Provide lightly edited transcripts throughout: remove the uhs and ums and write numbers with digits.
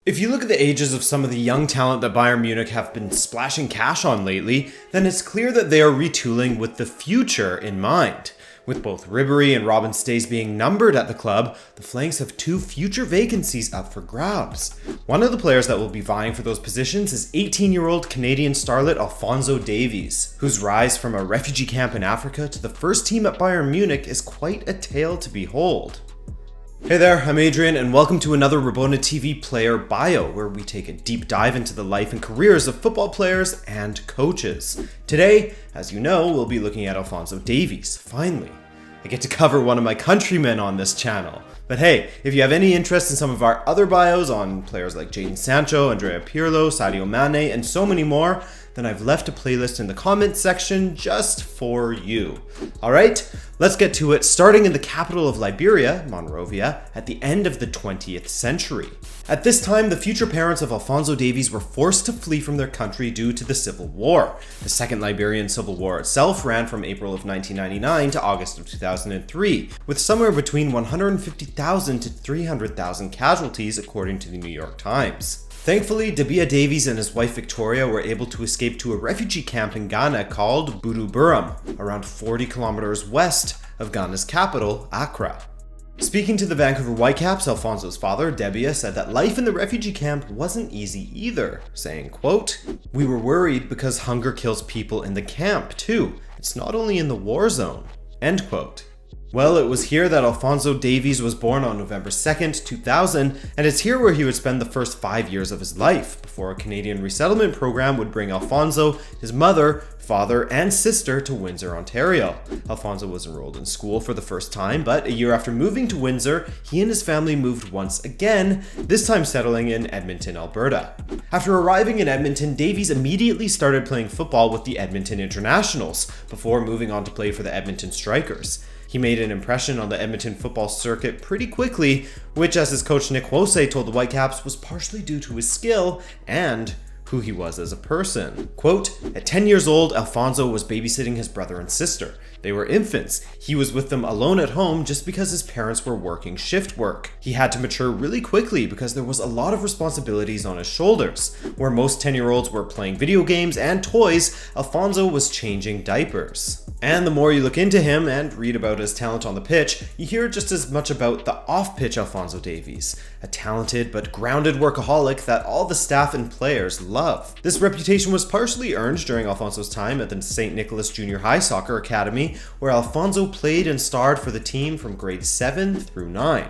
If you look at the ages of some of the young talent that Bayern Munich have been splashing cash on lately, then it's clear that they are retooling with the future in mind. With both Ribery and Robin Stays being numbered at the club, the flanks have two future vacancies up for grabs. One of the players that will be vying for those positions is 18-year-old Canadian starlet Alphonso Davies, whose rise from a refugee camp in Africa to the first team at Bayern Munich is quite a tale to behold. Hey there, I'm Adrian, and welcome to another Rabona TV Player Bio, where we take a deep dive into the life and careers of football players and coaches. Today, as you know, we'll be looking at Alphonso Davies. Finally, I get to cover one of my countrymen on this channel. But hey, if you have any interest in some of our other bios on players like Jadon Sancho, Andrea Pirlo, Sadio Mane, and so many more, then I've left a playlist in the comments section just for you. Alright, let's get to it, starting in the capital of Liberia, Monrovia, at the end of the 20th century. At this time, the future parents of Alphonso Davies were forced to flee from their country due to the Civil War. The Second Liberian Civil War itself ran from April of 1999 to August of 2003, with somewhere between 150,000 to 300,000 casualties according to the New York Times. Thankfully, Dabia Davies and his wife Victoria were able to escape to a refugee camp in Ghana called Buduburam, around 40 kilometers west of Ghana's capital, Accra. Speaking to the Vancouver Whitecaps, Alphonso's father, Dabia, said that life in the refugee camp wasn't easy either, saying, quote, "We were worried because hunger kills people in the camp too. It's not only in the war zone." End quote. Well, it was here that Alphonso Davies was born on November 2nd, 2000, and it's here where he would spend the first 5 years of his life, before a Canadian resettlement program would bring Alphonso, his mother, father, and sister to Windsor, Ontario. Alphonso was enrolled in school for the first time, but a year after moving to Windsor, he and his family moved once again, this time settling in Edmonton, Alberta. After arriving in Edmonton, Davies immediately started playing football with the Edmonton Internationals, before moving on to play for the Edmonton Strikers. He made an impression on the Edmonton football circuit pretty quickly, which, as his coach Nick Wose told the Whitecaps, was partially due to his skill and who he was as a person. Quote, "At 10 years old, Alphonso was babysitting his brother and sister. They were infants. He was with them alone at home just because his parents were working shift work. He had to mature really quickly because there was a lot of responsibilities on his shoulders. Where most 10-year-olds were playing video games and toys, Alphonso was changing diapers." And the more you look into him and read about his talent on the pitch, you hear just as much about the off-pitch Alphonso Davies, a talented but grounded workaholic that all the staff and players love. This reputation was partially earned during Alphonso's time at the St. Nicholas Junior High Soccer Academy, where Alphonso played and starred for the team from grades 7 through 9.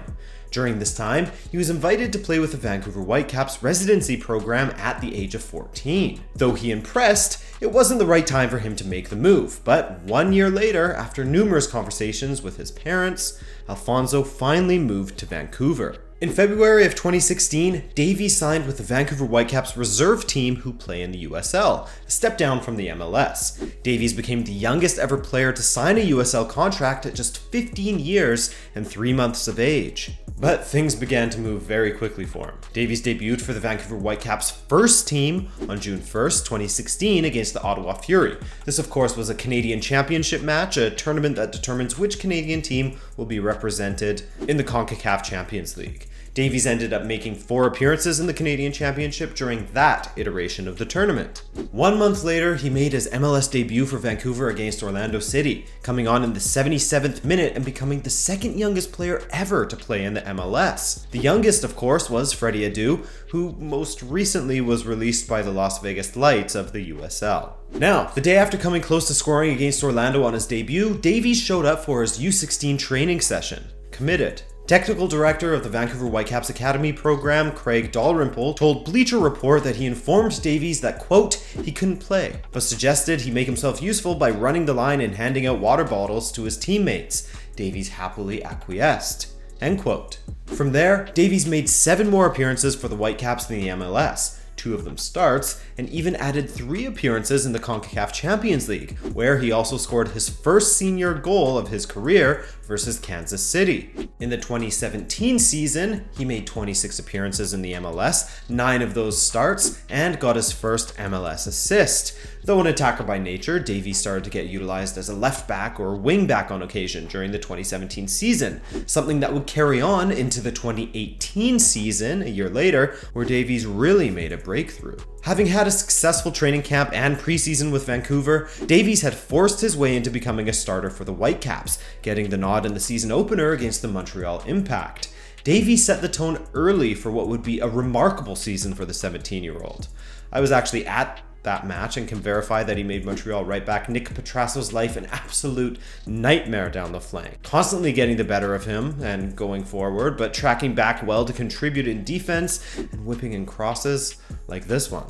During this time, he was invited to play with the Vancouver Whitecaps residency program at the age of 14. Though he impressed, it wasn't the right time for him to make the move, but 1 year later, after numerous conversations with his parents, Alphonso finally moved to Vancouver. In February of 2016, Davies signed with the Vancouver Whitecaps Reserve team who play in the USL, a step down from the MLS. Davies became the youngest ever player to sign a USL contract at just 15 years and 3 months of age. But things began to move very quickly for him. Davies debuted for the Vancouver Whitecaps first team on June 1st, 2016 against the Ottawa Fury. This of course was a Canadian Championship match, a tournament that determines which Canadian team will be represented in the CONCACAF Champions League. Davies ended up making 4 appearances in the Canadian Championship during that iteration of the tournament. 1 month later, he made his MLS debut for Vancouver against Orlando City, coming on in the 77th minute and becoming the second youngest player ever to play in the MLS. The youngest, of course, was Freddie Adu, who most recently was released by the Las Vegas Lights of the USL. Now, the day after coming close to scoring against Orlando on his debut, Davies showed up for his U16 training session. Committed. Technical director of the Vancouver Whitecaps Academy program, Craig Dalrymple, told Bleacher Report that he informed Davies that, quote, he couldn't play, but suggested he make himself useful by running the line and handing out water bottles to his teammates. Davies happily acquiesced. End quote. From there, Davies made 7 more appearances for the Whitecaps in the MLS. 2 of them starts, and even added 3 appearances in the CONCACAF Champions League, where he also scored his first senior goal of his career versus Kansas City. In the 2017 season, he made 26 appearances in the MLS, 9 of those starts, and got his first MLS assist. Though an attacker by nature, Davies started to get utilized as a left back or wing back on occasion during the 2017 season, something that would carry on into the 2018 season, a year later, where Davies really made a breakthrough. Having had a successful training camp and preseason with Vancouver, Davies had forced his way into becoming a starter for the Whitecaps, getting the nod in the season opener against the Montreal Impact. Davies set the tone early for what would be a remarkable season for the 17-year-old. I was actually at that match and can verify that he made Montreal right back Nick Petrasso's life an absolute nightmare down the flank, constantly getting the better of him and going forward, but tracking back well to contribute in defense and whipping in crosses like this one.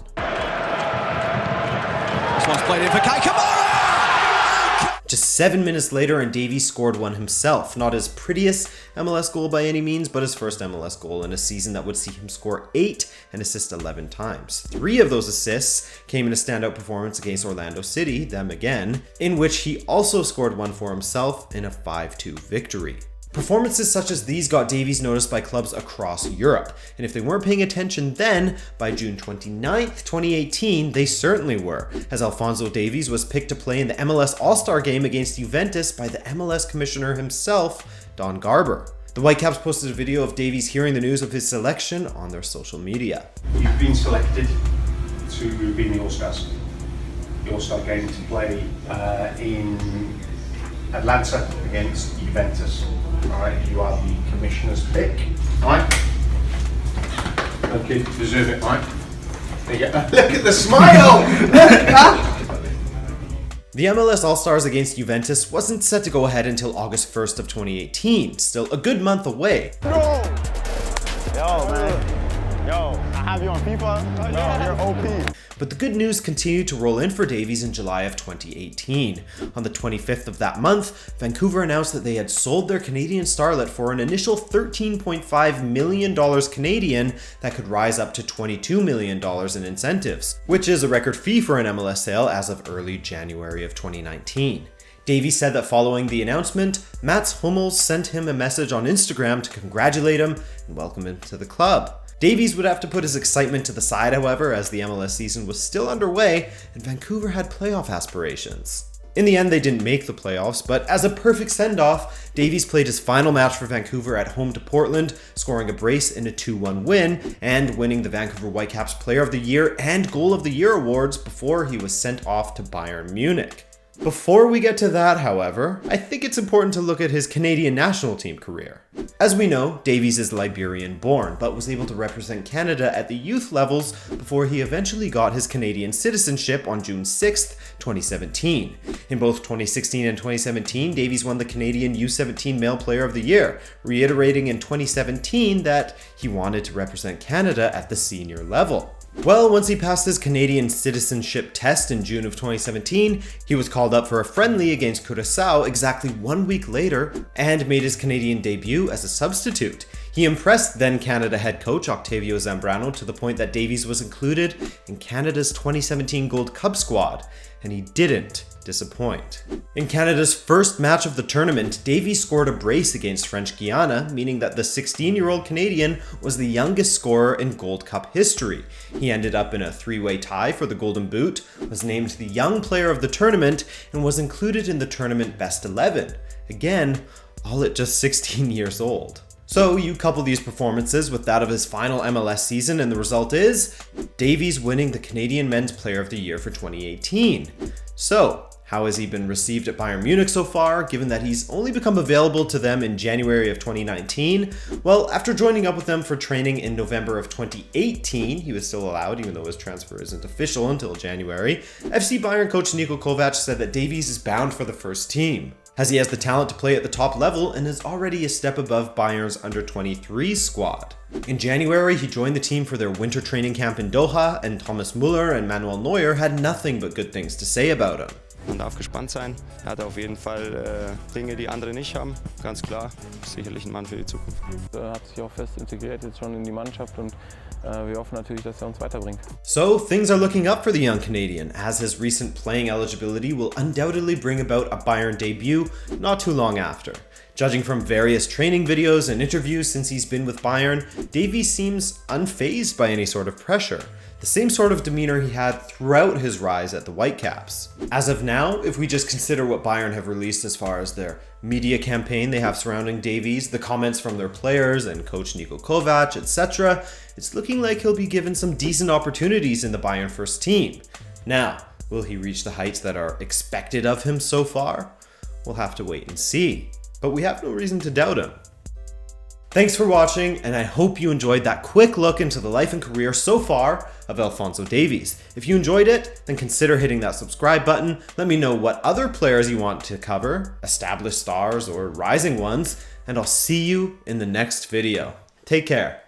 This one's played in for Kai Kamara! Just 7 minutes later, and Davies scored one himself. Not his prettiest MLS goal by any means, but his first MLS goal in a season that would see him score 8 and assist 11 times. 3 of those assists came in a standout performance against Orlando City, them again, in which he also scored one for himself in a 5-2 victory. Performances such as these got Davies noticed by clubs across Europe, and if they weren't paying attention then, by June 29th, 2018, they certainly were, as Alphonso Davies was picked to play in the MLS All-Star game against Juventus by the MLS commissioner himself, Don Garber. The Whitecaps posted a video of Davies hearing the news of his selection on their social media. You've been selected to be in the All-Stars. The All-Star game to play in Atlanta against Juventus. Alright, you are the commissioner's pick. Alright. Okay, deserve it, right? There you go. Look at the smile! The MLS All-Stars against Juventus wasn't set to go ahead until August 1st of 2018, still a good month away. Yo, man. Yo, I have you on FIFA. Yo, you're OP. But the good news continued to roll in for Davies in July of 2018. On the 25th of that month, Vancouver announced that they had sold their Canadian starlet for an initial $13.5 million Canadian that could rise up to $22 million in incentives, which is a record fee for an MLS sale as of early January of 2019. Davies said that following the announcement, Mats Hummels sent him a message on Instagram to congratulate him and welcome him to the club. Davies would have to put his excitement to the side, however, as the MLS season was still underway and Vancouver had playoff aspirations. In the end, they didn't make the playoffs, but as a perfect send-off, Davies played his final match for Vancouver at home to Portland, scoring a brace in a 2-1 win, and winning the Vancouver Whitecaps Player of the Year and Goal of the Year awards before he was sent off to Bayern Munich. Before we get to that, however, I think it's important to look at his Canadian national team career. As we know, Davies is Liberian-born, but was able to represent Canada at the youth levels before he eventually got his Canadian citizenship on June 6th, 2017. In both 2016 and 2017, Davies won the Canadian U17 Male Player of the Year, reiterating in 2017 that he wanted to represent Canada at the senior level. Well, once he passed his Canadian citizenship test in June of 2017, he was called up for a friendly against Curaçao exactly 1 week later and made his Canadian debut as a substitute. He impressed then Canada head coach Octavio Zambrano to the point that Davies was included in Canada's 2017 Gold Cup squad, and he didn't disappoint. In Canada's first match of the tournament, Davies scored a brace against French Guiana, meaning that the 16-year-old Canadian was the youngest scorer in Gold Cup history. He ended up in a 3-way tie for the Golden Boot, was named the Young Player of the tournament, and was included in the tournament Best 11. Again, all at just 16 years old. So you couple these performances with that of his final MLS season, and the result is Davies winning the Canadian Men's Player of the Year for 2018. So, how has he been received at Bayern Munich so far, given that he's only become available to them in January of 2019? Well, after joining up with them for training in November of 2018, he was still allowed, even though his transfer isn't official until January. FC Bayern coach Niko Kovac said that Davies is bound for the first team, as he has the talent to play at the top level and is already a step above Bayern's under-23 squad. In January, he joined the team for their winter training camp in Doha, and Thomas Müller and Manuel Neuer had nothing but good things to say about him. Man darf gespannt sein. Er hat auf jeden Fall Dinge, die andere nicht haben. Ganz klar, sicherlich ein Mann für die Zukunft. Er hat sich auch fest integriert jetzt schon in die Mannschaft und wir hoffen natürlich, dass uns weiterbringt. So, things are looking up for the young Canadian, as his recent playing eligibility will undoubtedly bring about a Bayern debut not too long after. Judging from various training videos and interviews since he's been with Bayern, Davies seems unfazed by any sort of pressure. The same sort of demeanor he had throughout his rise at the Whitecaps. As of now, if we just consider what Bayern have released as far as their media campaign they have surrounding Davies, the comments from their players and coach Niko Kovac, etc., it's looking like he'll be given some decent opportunities in the Bayern first team. Now, will he reach the heights that are expected of him so far? We'll have to wait and see, but we have no reason to doubt him. Thanks for watching, and I hope you enjoyed that quick look into the life and career so far of Alphonso Davies. If you enjoyed it, then consider hitting that subscribe button. Let me know what other players you want to cover, established stars or rising ones, and I'll see you in the next video. Take care.